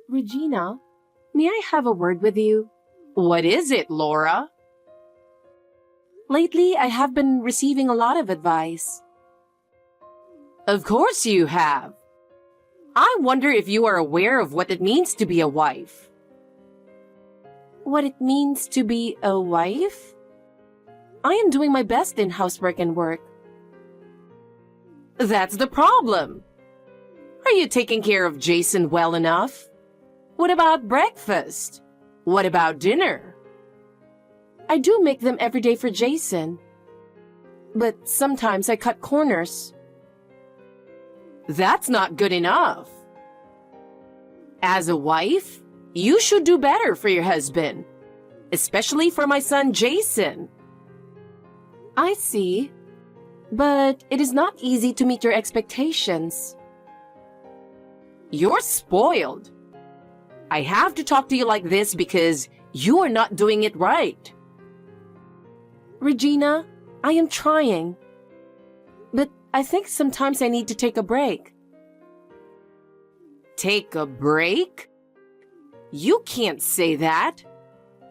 Regina, may I have a word with you? What is it, Laura? Lately, I have been receiving a lot of advice. Of course you have. I wonder if you are aware of what it means to be a wife. What it means to be a wife? I am doing my best in housework and work. That's the problem. Are you taking care of Jason well enough? What about breakfast? What about dinner? I do make them every day for Jason. But sometimes I cut corners. That's not good enough. As a wife, you should do better for your husband, especially for my son Jason. I see. But it is not easy to meet your expectations. You're spoiled. I have to talk to you like this because you are not doing it right. Regina, I am trying. But I think sometimes I need to take a break. Take a break? You can't say that.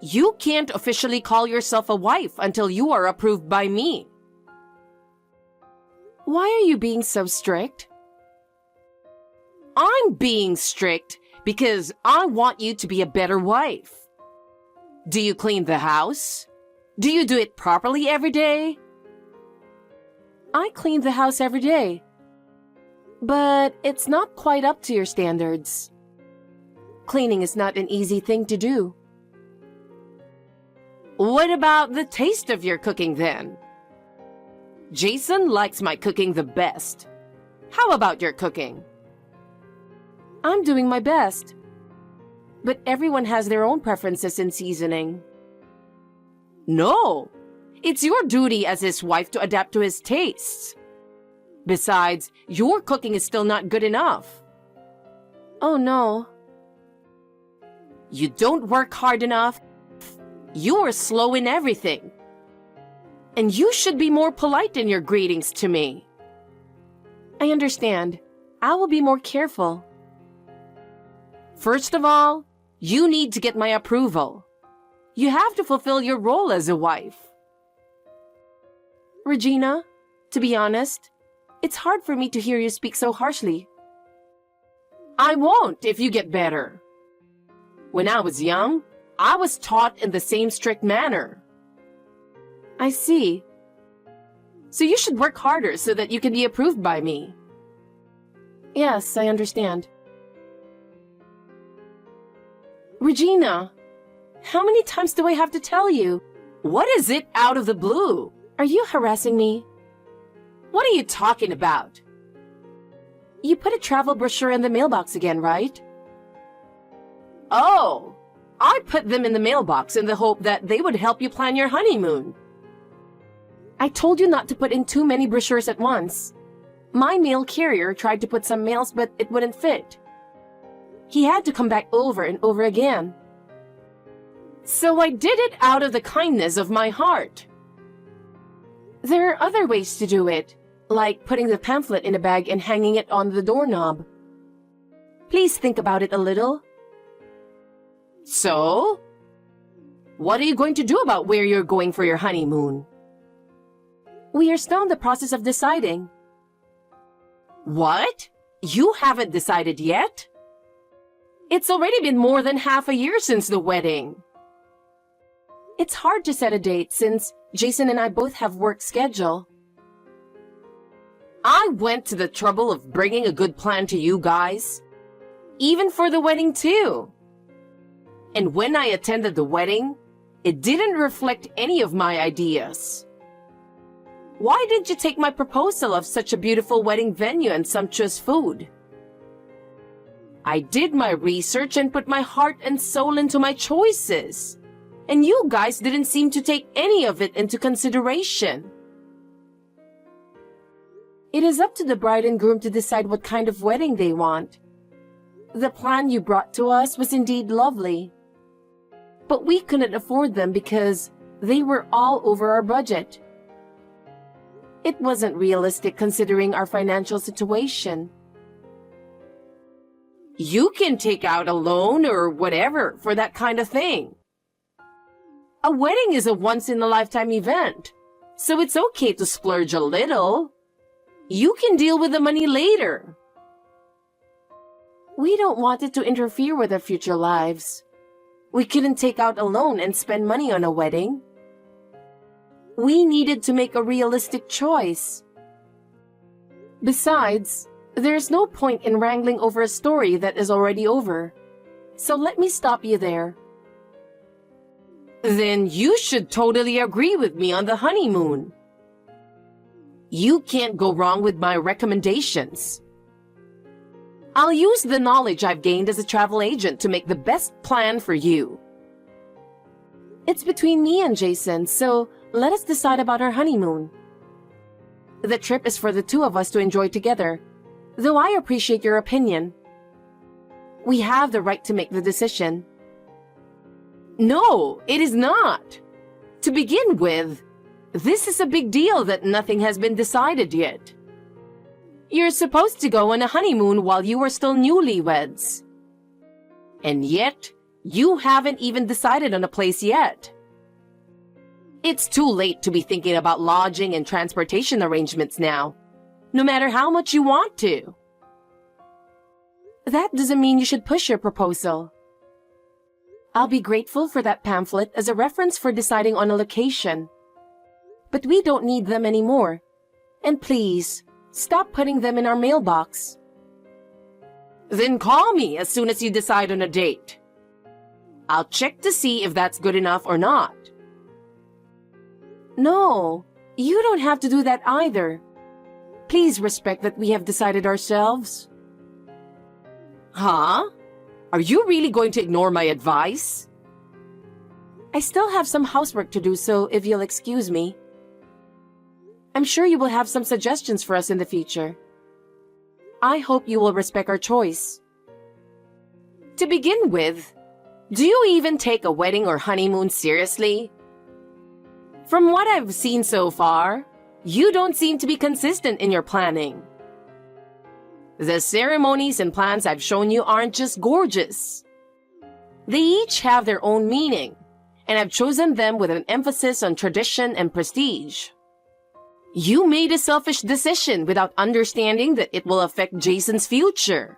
You can't officially call yourself a wife until you are approved by me. Why are you being so strict? I'm being strict because I want you to be a better wife. Do you clean the house? Do you do it properly every day? I clean the house every day. But it's not quite up to your standards. Cleaning is not an easy thing to do. What about the taste of your cooking then? Jason likes my cooking the best. How about your cooking? I'm doing my best. But everyone has their own preferences in seasoning. No, it's your duty as his wife to adapt to his tastes. Besides, your cooking is still not good enough. Oh no. You don't work hard enough. You are slow in everything. And you should be more polite in your greetings to me. I understand. I will be more careful. First of all, you need to get my approval. You have to fulfill your role as a wife. Regina, to be honest, it's hard for me to hear you speak so harshly. I won't if you get better. When I was young, I was taught in the same strict manner. I see. So you should work harder so that you can be approved by me. Yes, I understand. Regina, how many times do I have to tell you? What is it out of the blue? Are you harassing me? What are you talking about? You put a travel brochure in the mailbox again, right? Oh, I put them in the mailbox in the hope that they would help you plan your honeymoon. I told you not to put in too many brochures at once. My mail carrier tried to put some mails, but it wouldn't fit. He had to come back over and over again. So I did it out of the kindness of my heart. There are other ways to do it, like putting the pamphlet in a bag and hanging it on the doorknob. Please think about it a little. So? What are you going to do about where you're going for your honeymoon? We are still in the process of deciding. What? You haven't decided yet? It's already been more than half a year since the wedding. It's hard to set a date since Jason and I both have work schedule. I went to the trouble of bringing a good plan to you guys. Even for the wedding too. And when I attended the wedding, it didn't reflect any of my ideas. Why did you take my proposal of such a beautiful wedding venue and sumptuous food? I did my research and put my heart and soul into my choices. And you guys didn't seem to take any of it into consideration. It is up to the bride and groom to decide what kind of wedding they want. The plan you brought to us was indeed lovely. But we couldn't afford them because they were all over our budget. It wasn't realistic considering our financial situation. You can take out a loan or whatever for that kind of thing. A wedding is a once-in-a-lifetime event, so it's okay to splurge a little. You can deal with the money later. We don't want it to interfere with our future lives. We couldn't take out a loan and spend money on a wedding. We needed to make a realistic choice. Besides, there's no point in wrangling over a story that is already over. So let me stop you there. Then you should totally agree with me on the honeymoon. You can't go wrong with my recommendations. I'll use the knowledge I've gained as a travel agent to make the best plan for you. It's between me and Jason, so let us decide about our honeymoon. The trip is for the two of us to enjoy together, though I appreciate your opinion. We have the right to make the decision. No, it is not. To begin with, this is a big deal that nothing has been decided yet. You're supposed to go on a honeymoon while you are still newlyweds. And yet, you haven't even decided on a place yet. It's too late to be thinking about lodging and transportation arrangements now, no matter how much you want to. That doesn't mean you should push your proposal. I'll be grateful for that pamphlet as a reference for deciding on a location. But we don't need them anymore. And please, stop putting them in our mailbox. Then call me as soon as you decide on a date. I'll check to see if that's good enough or not. No, you don't have to do that either. Please respect that we have decided ourselves. Huh? Are you really going to ignore my advice? I still have some housework to do, so if you'll excuse me. I'm sure you will have some suggestions for us in the future. I hope you will respect our choice. To begin with, do you even take a wedding or honeymoon seriously? From what I've seen so far, you don't seem to be consistent in your planning. The ceremonies and plans I've shown you aren't just gorgeous. They each have their own meaning, and I've chosen them with an emphasis on tradition and prestige. You made a selfish decision without understanding that it will affect Jason's future.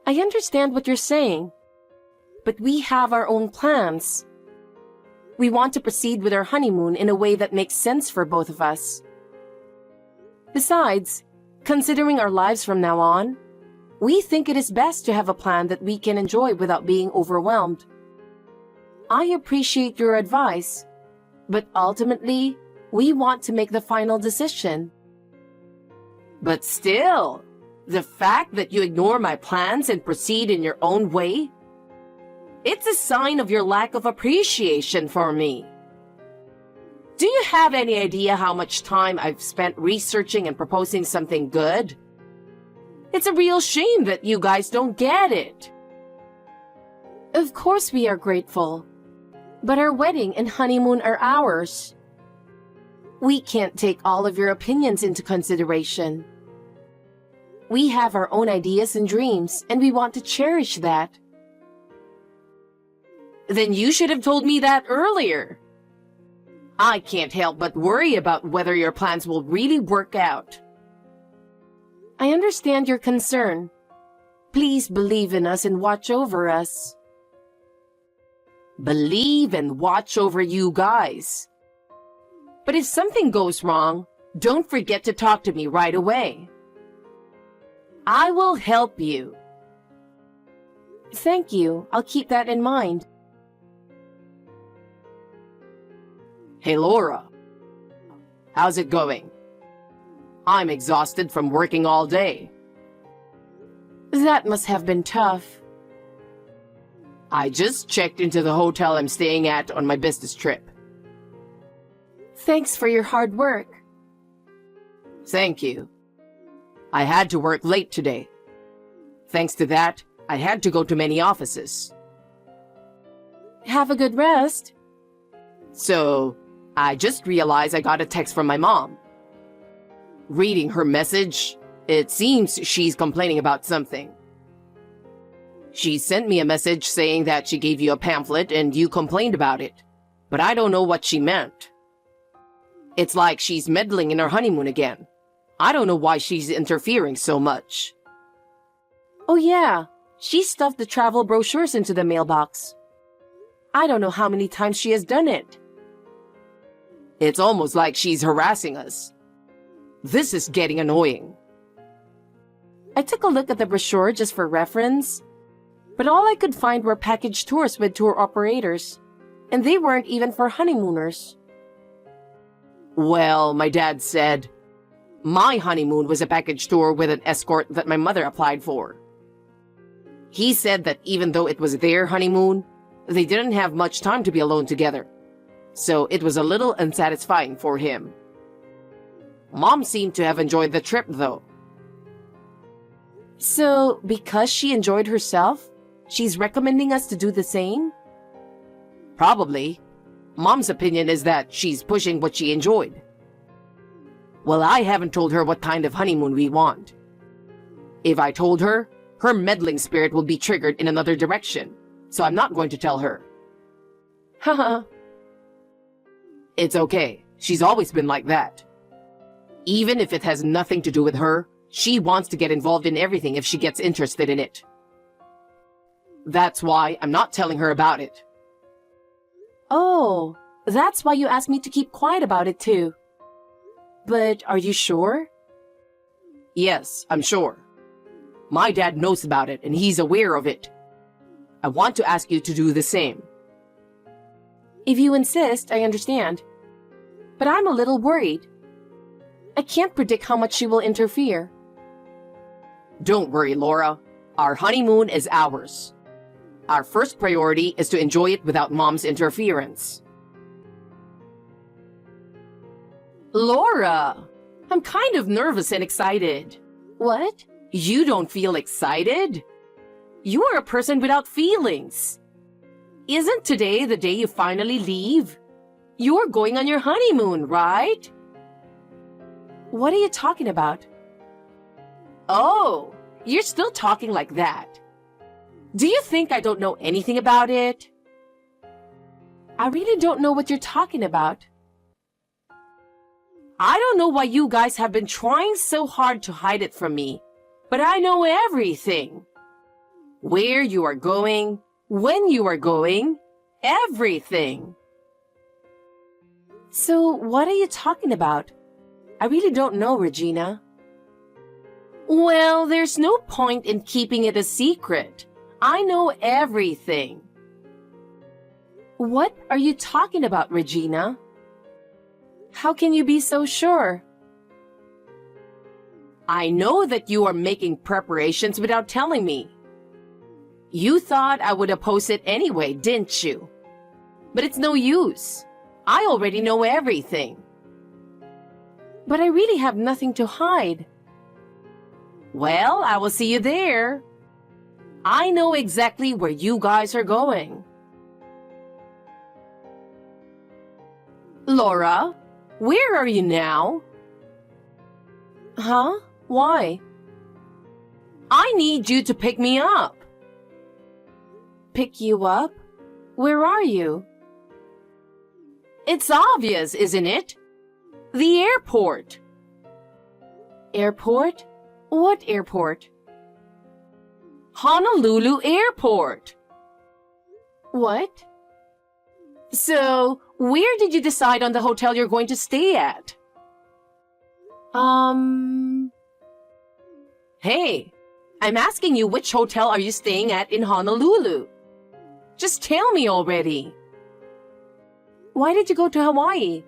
I understand what you're saying, but we have our own plans. We want to proceed with our honeymoon in a way that makes sense for both of us. Besides, considering our lives from now on, we think it is best to have a plan that we can enjoy without being overwhelmed. I appreciate your advice, but ultimately, we want to make the final decision. But still, the fact that you ignore my plans and proceed in your own way, it's a sign of your lack of appreciation for me. Do you have any idea how much time I've spent researching and proposing something good? It's a real shame that you guys don't get it. Of course we are grateful, but our wedding and honeymoon are ours. We can't take all of your opinions into consideration. We have our own ideas and dreams, and we want to cherish that. Then you should have told me that earlier. I can't help but worry about whether your plans will really work out. I understand your concern. Please believe in us and watch over us. Believe and watch over you guys. But if something goes wrong, don't forget to talk to me right away. I will help you. Thank you. I'll keep that in mind. Hey, Laura. How's it going? I'm exhausted from working all day. That must have been tough. I just checked into the hotel I'm staying at on my business trip. Thanks for your hard work. Thank you. I had to work late today. Thanks to that, I had to go to many offices. Have a good rest. So, I just realized I got a text from my mom. Reading her message, it seems she's complaining about something. She sent me a message saying that she gave you a pamphlet and you complained about it, but I don't know what she meant. It's like she's meddling in our honeymoon again. I don't know why she's interfering so much. Oh yeah, she stuffed the travel brochures into the mailbox. I don't know how many times she has done it. It's almost like she's harassing us. This is getting annoying. I took a look at the brochure just for reference, but all I could find were package tours with tour operators, and they weren't even for honeymooners. Well, my dad said, my honeymoon was a package tour with an escort that my mother applied for. He said that even though it was their honeymoon, they didn't have much time to be alone together, so it was a little unsatisfying for him. Mom seemed to have enjoyed the trip, though. So, because she enjoyed herself, she's recommending us to do the same? Probably. Mom's opinion is that she's pushing what she enjoyed. Well, I haven't told her what kind of honeymoon we want. If I told her, her meddling spirit will be triggered in another direction, so I'm not going to tell her. Haha. It's okay. She's always been like that. Even if it has nothing to do with her, she wants to get involved in everything if she gets interested in it. That's why I'm not telling her about it. Oh, that's why you asked me to keep quiet about it too. But are you sure? Yes, I'm sure. My dad knows about it and he's aware of it. I want to ask you to do the same. If you insist, I understand. But I'm a little worried. I can't predict how much she will interfere. Don't worry, Laura. Our honeymoon is ours. Our first priority is to enjoy it without Mom's interference. Laura! I'm kind of nervous and excited. What? You don't feel excited? You are a person without feelings. Isn't today the day you finally leave? You're going on your honeymoon, right? What are you talking about? Oh, you're still talking like that. Do you think I don't know anything about it? I really don't know what you're talking about. I don't know why you guys have been trying so hard to hide it from me, but I know everything. Where you are going, when you are going, everything. So what are you talking about? I really don't know, Regina. Well, there's no point in keeping it a secret. I know everything. What are you talking about, Regina? How can you be so sure? I know that you are making preparations without telling me. You thought I would oppose it anyway, didn't you? But it's no use. I already know everything. But I really have nothing to hide. Well, I will see you there. I know exactly where you guys are going. Laura, where are you now? Huh? Why? I need you to pick me up. Pick you up? Where are you? It's obvious, isn't it? The airport. Airport? What airport? Honolulu Airport. What? So, where did you decide on the hotel you're going to stay at? Hey, I'm asking you which hotel are you staying at in Honolulu? Just tell me already. Why did you go to Hawaii?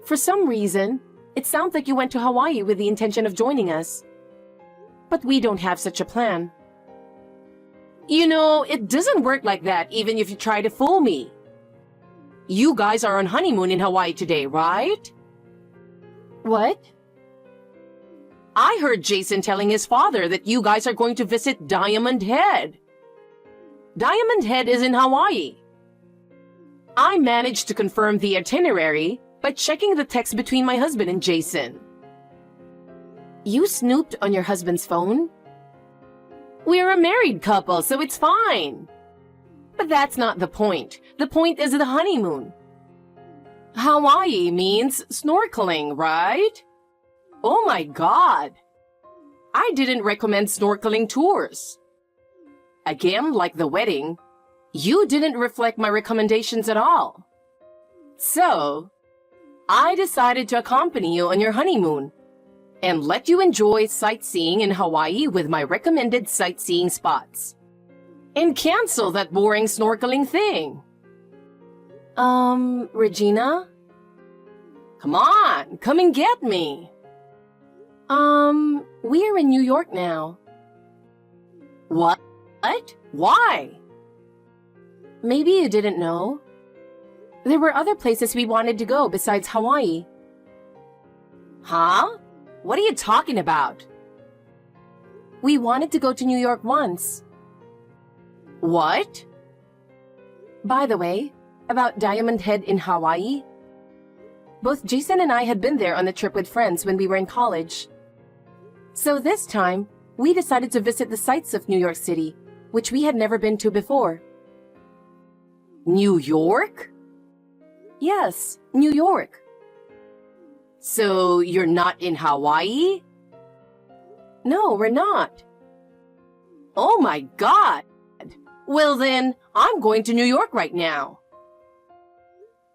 For some reason, it sounds like you went to Hawaii with the intention of joining us. But we don't have such a plan. You know, it doesn't work like that even if you try to fool me. You guys are on honeymoon in Hawaii today, right? What? I heard Jason telling his father that you guys are going to visit Diamond Head. Diamond Head is in Hawaii. I managed to confirm the itinerary by checking the text between my husband and Jason. You snooped on your husband's phone? We're a married couple, so it's fine. But that's not the point. The point is the honeymoon. Hawaii means snorkeling, right? Oh my God! I didn't recommend snorkeling tours. Again, like the wedding, you didn't reflect my recommendations at all. So, I decided to accompany you on your honeymoon and let you enjoy sightseeing in Hawaii with my recommended sightseeing spots. And cancel that boring snorkeling thing. Regina? Come on, come and get me. We're in New York now. What? Why? Maybe you didn't know. There were other places we wanted to go besides Hawaii. Huh? What are you talking about? We wanted to go to New York once. What? By the way, about Diamond Head in Hawaii. Both Jason and I had been there on a trip with friends when we were in college. So this time, we decided to visit the sights of New York City, which we had never been to before. New York? Yes, New York. So you're not in Hawaii? No, we're not. Oh my God! Well then, I'm going to New York right now.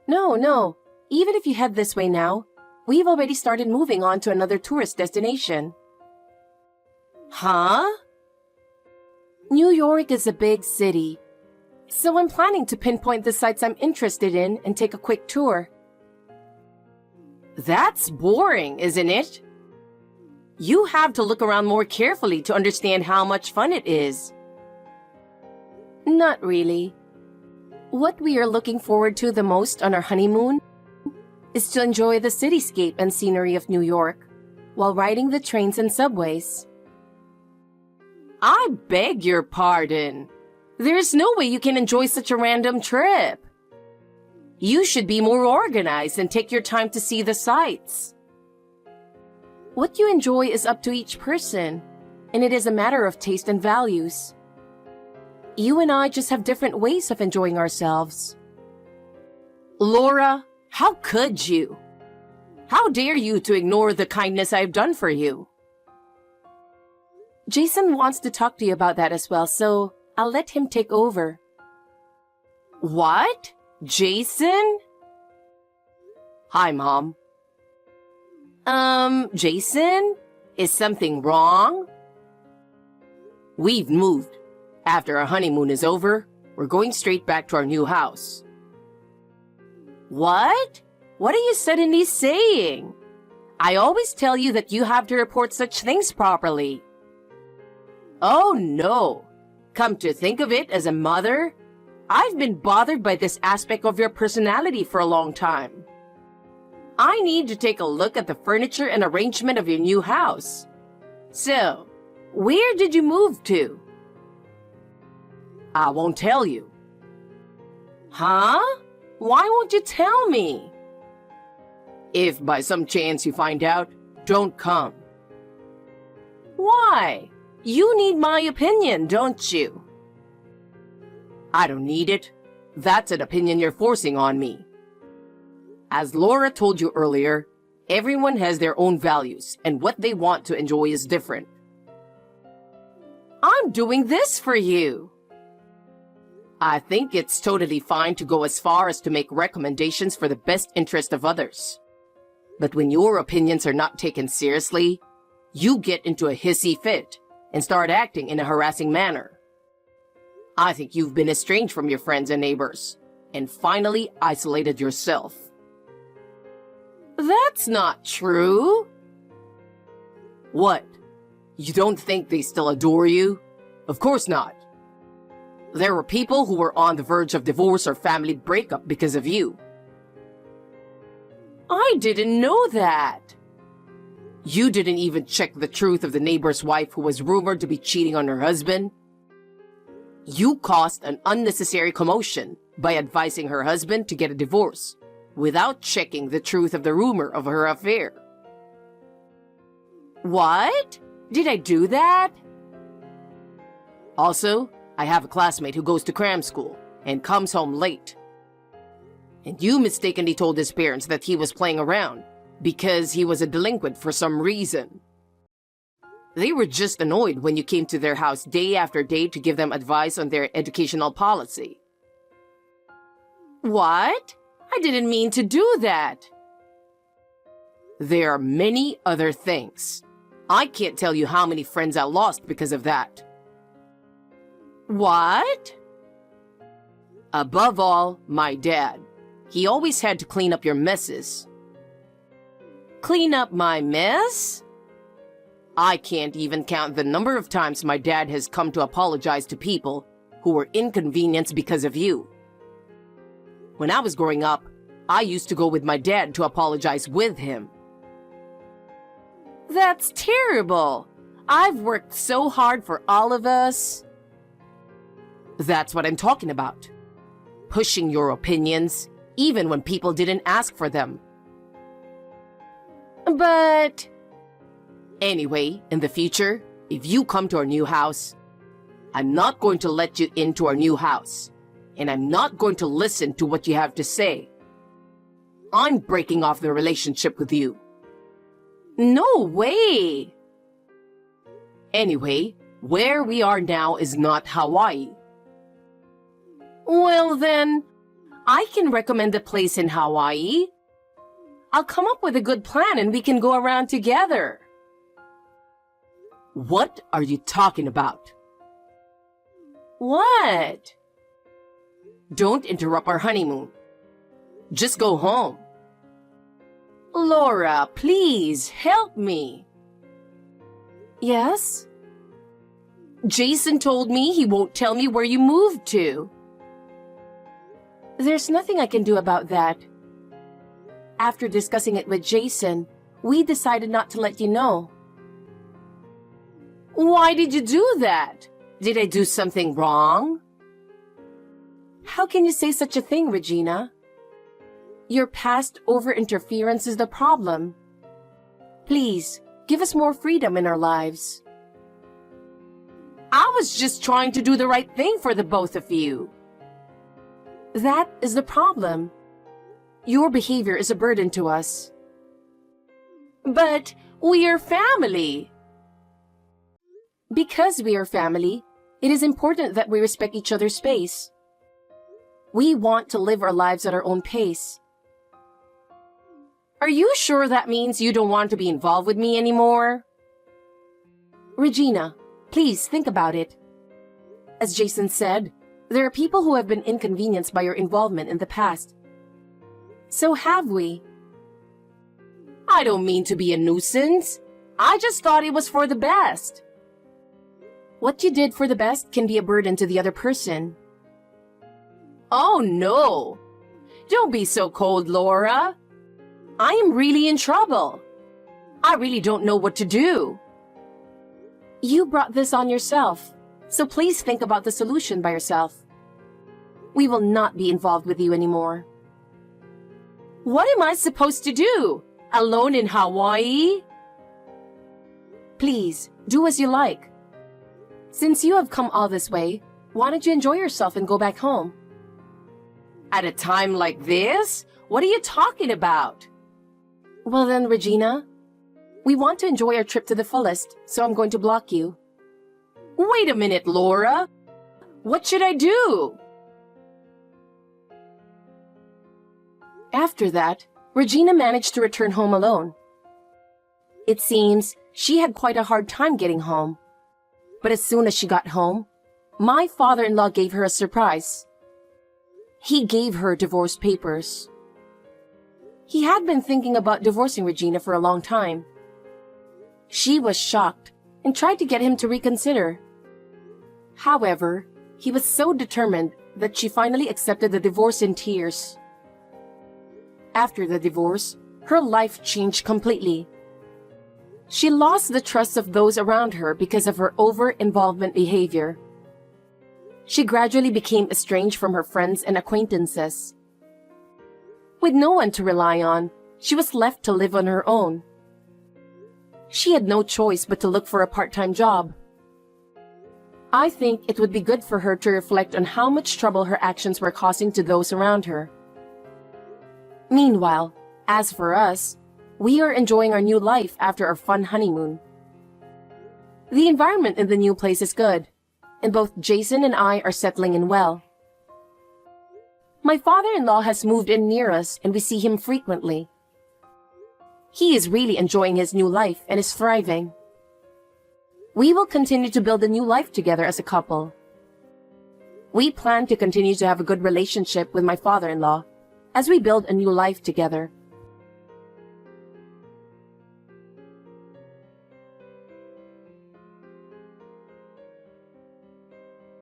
No. Even if you head this way now, we've already started moving on to another tourist destination. Huh? New York is a big city, so I'm planning to pinpoint the sites I'm interested in and take a quick tour. That's boring, isn't it? You have to look around more carefully to understand how much fun it is. Not really. What we are looking forward to the most on our honeymoon is to enjoy the cityscape and scenery of New York while riding the trains and subways. I beg your pardon. There's no way you can enjoy such a random trip. You should be more organized and take your time to see the sights. What you enjoy is up to each person, and it is a matter of taste and values. You and I just have different ways of enjoying ourselves. Laura, how could you? How dare you to ignore the kindness I've done for you? Jason wants to talk to you about that as well, so I'll let him take over. What? Jason? Hi, Mom. Jason? Is something wrong? We've moved. After our honeymoon is over, we're going straight back to our new house. What? What are you suddenly saying? I always tell you that you have to report such things properly. Oh no. Come to think of it, as a mother, I've been bothered by this aspect of your personality for a long time. I need to take a look at the furniture and arrangement of your new house. So, where did you move to? I won't tell you. Huh? Why won't you tell me? If by some chance you find out, don't come. Why? You need my opinion, don't you? I don't need it. That's an opinion you're forcing on me. As Laura told you earlier, everyone has their own values, and what they want to enjoy is different. I'm doing this for you. I think it's totally fine to go as far as to make recommendations for the best interest of others. But when your opinions are not taken seriously, you get into a hissy fit and start acting in a harassing manner. I think you've been estranged from your friends and neighbors, and finally isolated yourself. That's not true. What? You don't think they still adore you? Of course not. There were people who were on the verge of divorce or family breakup because of you. I didn't know that. You didn't even check the truth of the neighbor's wife who was rumored to be cheating on her husband. You caused an unnecessary commotion by advising her husband to get a divorce without checking the truth of the rumor of her affair. What? Did I do that? Also, I have a classmate who goes to cram school and comes home late. And you mistakenly told his parents that he was playing around because he was a delinquent for some reason. They were just annoyed when you came to their house day after day to give them advice on their educational policy. What? I didn't mean to do that. There are many other things. I can't tell you how many friends I lost because of that. What? Above all, my dad. He always had to clean up your messes. Clean up my mess? I can't even count the number of times my dad has come to apologize to people who were inconvenienced because of you. When I was growing up, I used to go with my dad to apologize with him. That's terrible. I've worked so hard for all of us. That's what I'm talking about. Pushing your opinions, even when people didn't ask for them. But... Anyway, in the future, if you come to our new house, I'm not going to let you into our new house, and I'm not going to listen to what you have to say. I'm breaking off the relationship with you. No way! Anyway, where we are now is not Hawaii. Well then, I can recommend a place in Hawaii. I'll come up with a good plan and we can go around together. What are you talking about? What? Don't interrupt our honeymoon. Just go home. Laura, please help me. Yes? Jason told me he won't tell me where you moved to. There's nothing I can do about that. After discussing it with Jason, we decided not to let you know. Why did you do that? Did I do something wrong? How can you say such a thing, Regina? Your past over-interference is the problem. Please, give us more freedom in our lives. I was just trying to do the right thing for the both of you. That is the problem. Your behavior is a burden to us. But we are family. Because we are family, it is important that we respect each other's space. We want to live our lives at our own pace. Are you sure that means you don't want to be involved with me anymore? Regina, please think about it. As Jason said, there are people who have been inconvenienced by your involvement in the past. So have we. I don't mean to be a nuisance. I just thought it was for the best. What you did for the best can be a burden to the other person. Oh no! Don't be so cold, Laura. I am really in trouble. I really don't know what to do. You brought this on yourself, so please think about the solution by yourself. We will not be involved with you anymore. What am I supposed to do? Alone in Hawaii? Please, do as you like. Since you have come all this way, why don't you enjoy yourself and go back home? At a time like this? What are you talking about? Well then, Regina, we want to enjoy our trip to the fullest, so I'm going to block you. Wait a minute, Laura. What should I do? After that, Regina managed to return home alone. It seems she had quite a hard time getting home. But as soon as she got home, my father-in-law gave her a surprise. He gave her divorce papers. He had been thinking about divorcing Regina for a long time. She was shocked and tried to get him to reconsider. However, he was so determined that she finally accepted the divorce in tears. After the divorce, her life changed completely. She lost the trust of those around her because of her over-involvement behavior. She gradually became estranged from her friends and acquaintances. With no one to rely on, she was left to live on her own. She had no choice but to look for a part-time job. I think it would be good for her to reflect on how much trouble her actions were causing to those around her. Meanwhile, as for us, we are enjoying our new life after our fun honeymoon. The environment in the new place is good, and both Jason and I are settling in well. My father-in-law has moved in near us and we see him frequently. He is really enjoying his new life and is thriving. We will continue to build a new life together as a couple. We plan to continue to have a good relationship with my father-in-law as we build a new life together.